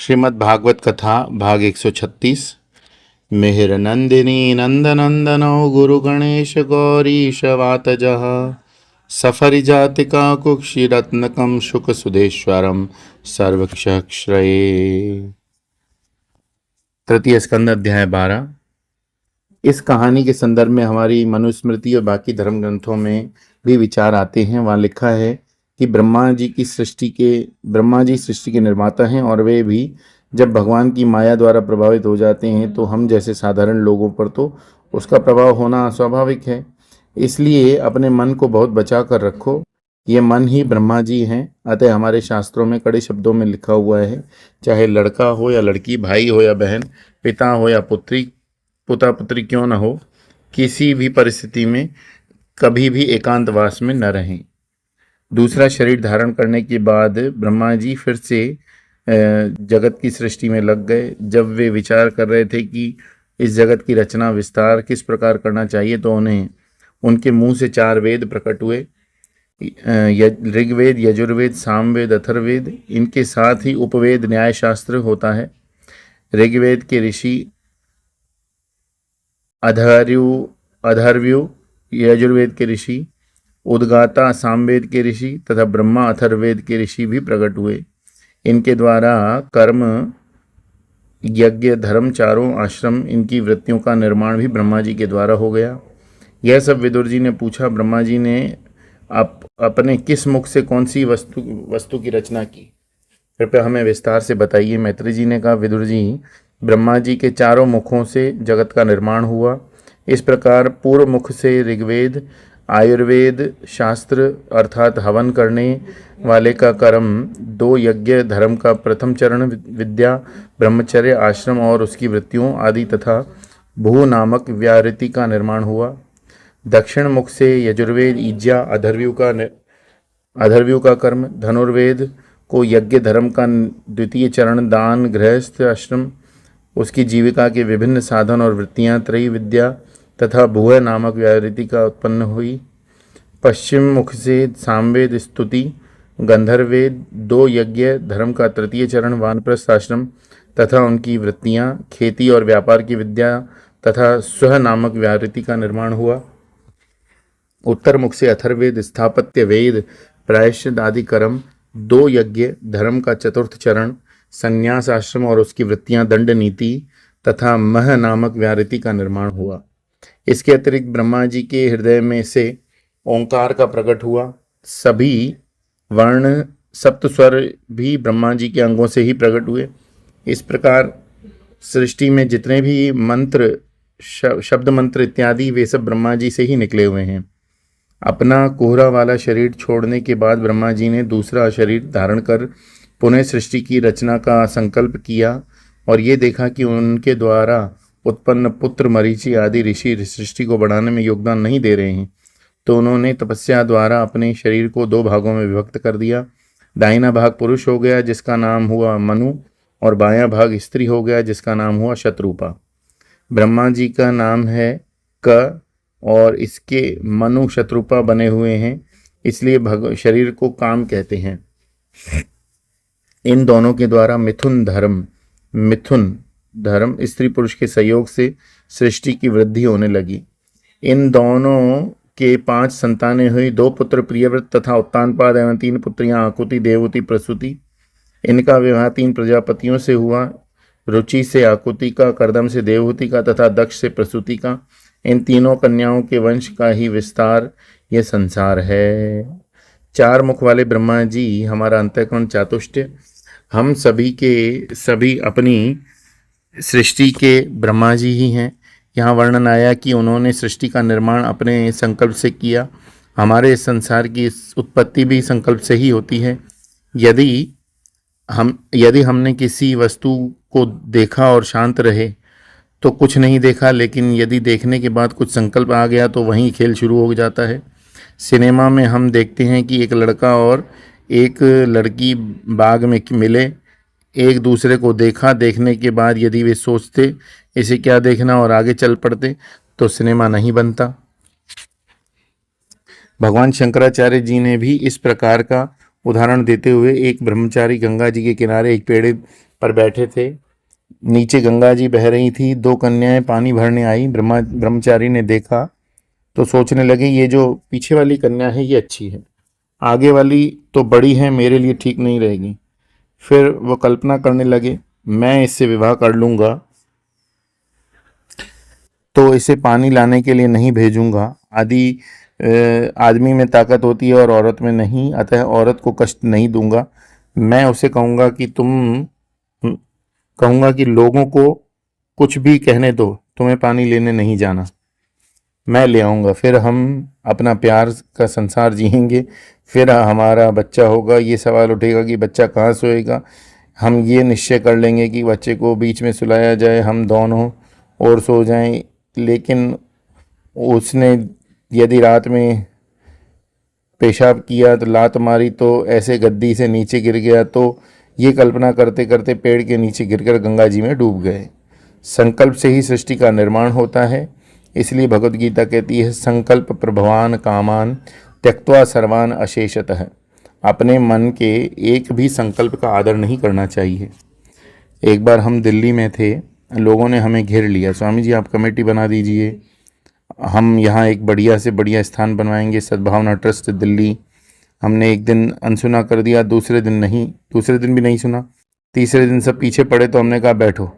श्रीमद् भागवत कथा भाग 136। मिहिर नंदिनी नंदनंदनो गुरु गणेश गौरीश वातजः सफरि जातिका कुक्षि रत्नकम शुक सुदेश्वरम सर्वक्षक्षये। तृतीय स्कंद अध्याय 12। इस कहानी के संदर्भ में हमारी मनुस्मृति और बाकी धर्म ग्रंथों में भी विचार आते हैं। वहाँ लिखा है कि ब्रह्मा जी सृष्टि के निर्माता हैं और वे भी जब भगवान की माया द्वारा प्रभावित हो जाते हैं तो हम जैसे साधारण लोगों पर तो उसका प्रभाव होना स्वाभाविक है। इसलिए अपने मन को बहुत बचा कर रखो, ये मन ही ब्रह्मा जी हैं। अतः हमारे शास्त्रों में कड़े शब्दों में लिखा हुआ है, चाहे लड़का हो या लड़की, भाई हो या बहन, पिता हो या पुता पुत्री क्यों न हो, किसी भी परिस्थिति में कभी भी एकांतवास में न रहें। दूसरा शरीर धारण करने के बाद ब्रह्मा जी फिर से जगत की सृष्टि में लग गए। जब वे विचार कर रहे थे कि इस जगत की रचना विस्तार किस प्रकार करना चाहिए तो उन्हें उनके मुंह से 4 वेद प्रकट हुए, ऋग्वेद, यजुर्वेद, सामवेद, अथर्ववेद। इनके साथ ही उपवेद न्याय शास्त्र होता है। ऋग्वेद के ऋषि अधर्व्यु, यजुर्वेद के ऋषि उद्गाता, सामवेद के ऋषि तथा ब्रह्मा अथर्ववेद के ऋषि भी प्रकट हुए। इनके द्वारा कर्म, यज्ञ, धर्म, चारों आश्रम, इनकी वृत्तियों का निर्माण भी ब्रह्मा जी के द्वारा हो गया। यह सब विदुर जी ने पूछा, ब्रह्मा जी ने अपने किस मुख से कौन सी वस्तु की रचना की, कृपया हमें विस्तार से बताइए। मैत्री जी ने कहा, विदुर जी, ब्रह्मा जी के चारों मुखों से जगत का निर्माण हुआ। इस प्रकार पूर्व मुख से ऋग्वेद, आयुर्वेद शास्त्र अर्थात हवन करने वाले का कर्म, 2 यज्ञ, धर्म का प्रथम चरण विद्या, ब्रह्मचर्य, आश्रम और उसकी वृत्तियों आदि तथा भू नामक व्याहृति का निर्माण हुआ। दक्षिण मुख से यजुर्वेद, ईज्या, अधर्व्यू का कर्म, धनुर्वेद को यज्ञ धर्म का द्वितीय चरण, दान, गृहस्थ आश्रम, उसकी जीविका के विभिन्न साधन और वृत्तियां, त्रयी विद्या तथा भूय नामक व्याहृति का उत्पन्न हुई। पश्चिम मुख से सामवेद, स्तुति, गंधर्ववेद, 2 यज्ञ, धर्म का तृतीय चरण, वानप्रस्थ आश्रम तथा उनकी वृत्तियां, खेती और व्यापार की विद्या तथा स्व नामक व्याहृति का निर्माण हुआ। उत्तर मुख से अथर्ववेद, स्थापत्य वेद, प्रायश्चित आदि कर्म, 2 यज्ञ, धर्म का चतुर्थ चरण, संन्यास आश्रम और उसकी वृत्तियां, दंड नीति तथा मह नामक व्याहृति का निर्माण हुआ। इसके अतिरिक्त ब्रह्मा जी के हृदय में से ओंकार का प्रकट हुआ। सभी वर्ण, सप्त स्वर भी ब्रह्मा जी के अंगों से ही प्रकट हुए। इस प्रकार सृष्टि में जितने भी मंत्र, शब्द मंत्र इत्यादि, वे सब ब्रह्मा जी से ही निकले हुए हैं। अपना कोहरा वाला शरीर छोड़ने के बाद ब्रह्मा जी ने दूसरा शरीर धारण कर पुनः सृष्टि की रचना का संकल्प किया और ये देखा कि उनके द्वारा उत्पन्न पुत्र, मरीचि आदि ऋषि सृष्टि को बढ़ाने में योगदान नहीं दे रहे हैं, तो उन्होंने तपस्या द्वारा अपने शरीर को 2 भागों में विभक्त कर दिया। दाहिना भाग पुरुष हो गया जिसका नाम हुआ मनु, और बायां भाग स्त्री हो गया जिसका नाम हुआ शत्रुपा। ब्रह्मा जी का नाम है क और इसके मनु शत्रुपा बने हुए हैं, इसलिए शरीर को काम कहते हैं। इन दोनों के द्वारा मिथुन धर्म स्त्री पुरुष के सहयोग से सृष्टि की वृद्धि होने लगी। इन दोनों के 5 संतानें हुई, 2 पुत्र प्रियव्रत तथा उत्तानपाद एवं 3 पुत्रियां आकुति, देवहूति, प्रसूति। इनका विवाह 3 प्रजापतियों से हुआ, रुचि से आकुति का, कर्दम से देवहूति का तथा दक्ष से प्रसूति का। इन तीनों कन्याओं के वंश का ही विस्तार यह संसार है। 4 मुख वाले ब्रह्मा जी हमारा अंतःकरण चातुष्ट, हम सभी के सभी अपनी सृष्टि के ब्रह्मा जी ही हैं। यहाँ वर्णन आया कि उन्होंने सृष्टि का निर्माण अपने संकल्प से किया। हमारे संसार की उत्पत्ति भी संकल्प से ही होती है। यदि हमने किसी वस्तु को देखा और शांत रहे तो कुछ नहीं देखा, लेकिन यदि देखने के बाद कुछ संकल्प आ गया तो वहीं खेल शुरू हो जाता है। सिनेमा में हम देखते हैं कि एक लड़का और एक लड़की बाग में मिले, एक दूसरे को देखा, देखने के बाद यदि वे सोचते इसे क्या देखना और आगे चल पड़ते तो सिनेमा नहीं बनता। भगवान शंकराचार्य जी ने भी इस प्रकार का उदाहरण देते हुए एक ब्रह्मचारी गंगा जी के किनारे एक पर बैठे थे। नीचे गंगा जी बह रही थी। दो कन्याएं पानी भरने आई। ब्रह्मचारी ने देखा तो सोचने लगे ये जो पीछे वाली कन्या है ये अच्छी है, आगे वाली तो बड़ी है, मेरे लिए ठीक नहीं रहेगी। फिर वो कल्पना करने लगे मैं इससे विवाह कर लूंगा तो इसे पानी लाने के लिए नहीं भेजूंगा। आदमी में ताकत होती है और औरत में नहीं, अतः औरत को कष्ट नहीं दूंगा। मैं उसे कहूंगा कि लोगों को कुछ भी कहने दो, तुम्हें पानी लेने नहीं जाना, मैं ले आऊँगा। फिर हम अपना प्यार का संसार जिएंगे। फिर हमारा बच्चा होगा। ये सवाल उठेगा कि बच्चा कहाँ सोएगा। हम ये निश्चय कर लेंगे कि बच्चे को बीच में सुलाया जाए, हम दोनों और सो जाएं। लेकिन उसने यदि रात में पेशाब किया तो लात मारी तो ऐसे गद्दी से नीचे गिर गया, तो ये कल्पना करते करते पेड़ के नीचे गिरकर गंगा जी में डूब गए। संकल्प से ही सृष्टि का निर्माण होता है। इसलिए भगवत गीता कहती है संकल्प प्रभवान कामान त्यक्त्वा सर्वान अशेषतः। अपने मन के एक भी संकल्प का आदर नहीं करना चाहिए। एक बार हम दिल्ली में थे, लोगों ने हमें घेर लिया, स्वामी जी आप कमेटी बना दीजिए, हम यहाँ एक बढ़िया से बढ़िया स्थान बनवाएंगे, सद्भावना ट्रस्ट दिल्ली। हमने एक दिन अनसुना कर दिया, दूसरे दिन भी नहीं सुना, तीसरे दिन सब पीछे पड़े तो हमने कहा बैठो,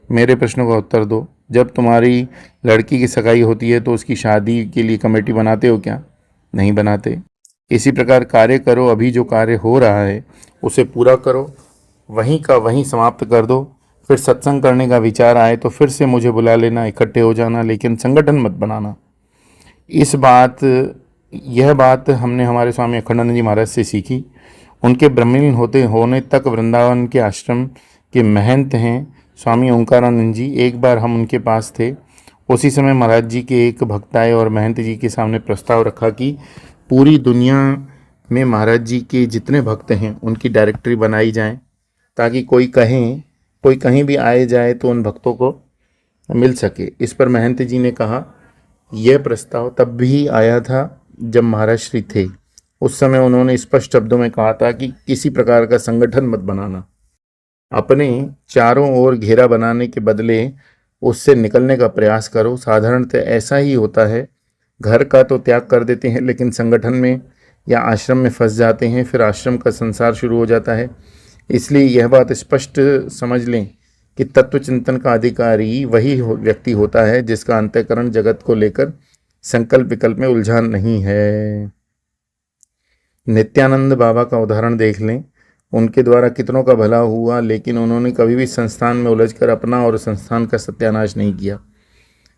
मेरे प्रश्नों का उत्तर दो। जब तुम्हारी लड़की की सगाई होती है तो उसकी शादी के लिए कमेटी बनाते हो क्या? नहीं बनाते। इसी प्रकार कार्य करो, अभी जो कार्य हो रहा है उसे पूरा करो, वहीं का वहीं समाप्त कर दो। फिर सत्संग करने का विचार आए तो फिर से मुझे बुला लेना, इकट्ठे हो जाना, लेकिन संगठन मत बनाना। यह बात हमने हमारे स्वामी अखंडानंद जी महाराज से सीखी। उनके ब्रह्मलीन होने तक वृंदावन के आश्रम के महंत हैं स्वामी ओंकारानंद जी। एक बार हम उनके पास थे, उसी समय महाराज जी के एक भक्त आए और महंत जी के सामने प्रस्ताव रखा कि पूरी दुनिया में महाराज जी के जितने भक्त हैं उनकी डायरेक्टरी बनाई जाए, ताकि कोई कहीं भी आए जाए तो उन भक्तों को मिल सके। इस पर महंत जी ने कहा यह प्रस्ताव तब भी आया था जब महाराज श्री थे। उस समय उन्होंने स्पष्ट शब्दों में कहा था कि किसी प्रकार का संगठन मत बनाना, अपने चारों ओर घेरा बनाने के बदले उससे निकलने का प्रयास करो। साधारणतः ऐसा ही होता है, घर का तो त्याग कर देते हैं लेकिन संगठन में या आश्रम में फंस जाते हैं, फिर आश्रम का संसार शुरू हो जाता है। इसलिए यह बात स्पष्ट समझ लें कि तत्व चिंतन का अधिकारी वही व्यक्ति होता है जिसका अंतःकरण जगत को लेकर संकल्प विकल्प में उलझान नहीं है। नित्यानंद बाबा का उदाहरण देख लें, उनके द्वारा कितनों का भला हुआ, लेकिन उन्होंने कभी भी संस्थान में उलझकर अपना और संस्थान का सत्यानाश नहीं किया।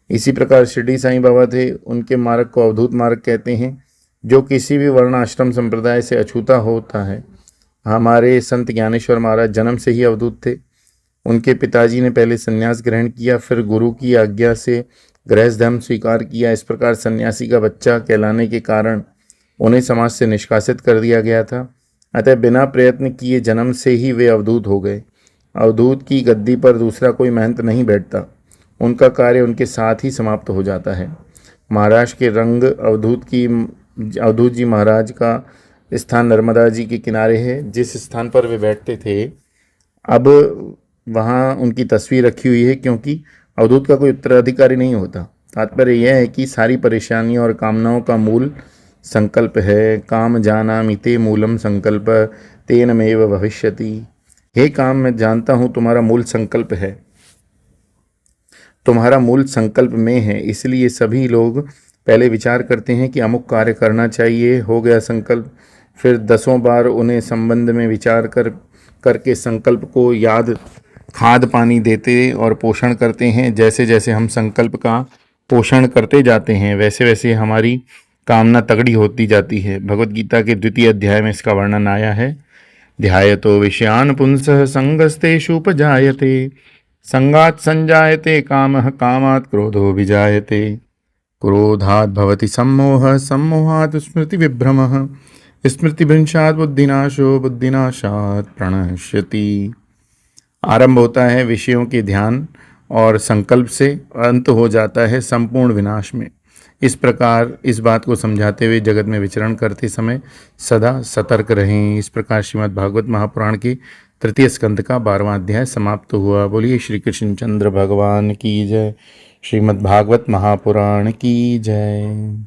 इसी प्रकार शिरडी साईं बाबा थे, उनके मार्ग को अवधूत मार्ग कहते हैं, जो किसी भी वर्ण आश्रम संप्रदाय से अछूता होता है। हमारे संत ज्ञानेश्वर महाराज जन्म से ही अवधूत थे। उनके पिताजी ने पहले संन्यास ग्रहण किया, फिर गुरु की आज्ञा से गृहस्थ धर्म स्वीकार किया। इस प्रकार सन्यासी का बच्चा कहलाने के कारण उन्हें समाज से निष्कासित कर दिया गया था। अतः बिना प्रयत्न किए जन्म से ही वे अवधूत हो गए। अवधूत की गद्दी पर दूसरा कोई महंत नहीं बैठता, उनका कार्य उनके साथ ही समाप्त हो जाता है। महाराष्ट्र के रंग अवधूत जी महाराज का स्थान नर्मदा जी के किनारे है। जिस स्थान पर वे बैठते थे अब वहाँ उनकी तस्वीर रखी हुई है, क्योंकि अवधूत का कोई उत्तराधिकारी नहीं होता। तात्पर्य यह है कि सारी परेशानियों और कामनाओं का मूल संकल्प है। काम जानामिते मूलम संकल्प तेनमेव भविष्यति। हे काम, मैं जानता हूँ तुम्हारा मूल संकल्प है, तुम्हारा मूल संकल्प में है। इसलिए सभी लोग पहले विचार करते हैं कि अमुक कार्य करना चाहिए, हो गया संकल्प, फिर 10 बार उन्हें संबंध में विचार करके संकल्प को याद खाद पानी देते और पोषण करते हैं। जैसे जैसे हम संकल्प का पोषण करते जाते हैं वैसे वैसे हमारी कामना तगड़ी होती जाती है। भगवत गीता के 2 अध्याय में इसका वर्णन आया है। ध्यायतो विषयान पुंसः संगस्तेषु उपजायते, संगात् संजायते कामः, कामात् क्रोधो विजायते, क्रोधात् भवति सम्मोहः, सम्मोहात् स्मृति विभ्रमः, स्मृतिभ्रंशात् बुद्धिनाशो, बुद्धिनाशात् प्रणश्यति। आरंभ होता है विषयों के ध्यान और संकल्प से, अंत हो जाता है संपूर्ण विनाश में। इस प्रकार इस बात को समझाते हुए जगत में विचरण करते समय सदा सतर्क रहें। इस प्रकार श्रीमद् भागवत महापुराण के तृतीय स्कंद का 12वां अध्याय समाप्त हुआ। बोलिए श्री कृष्णचंद्र भगवान की जय। श्रीमद् भागवत महापुराण की जय।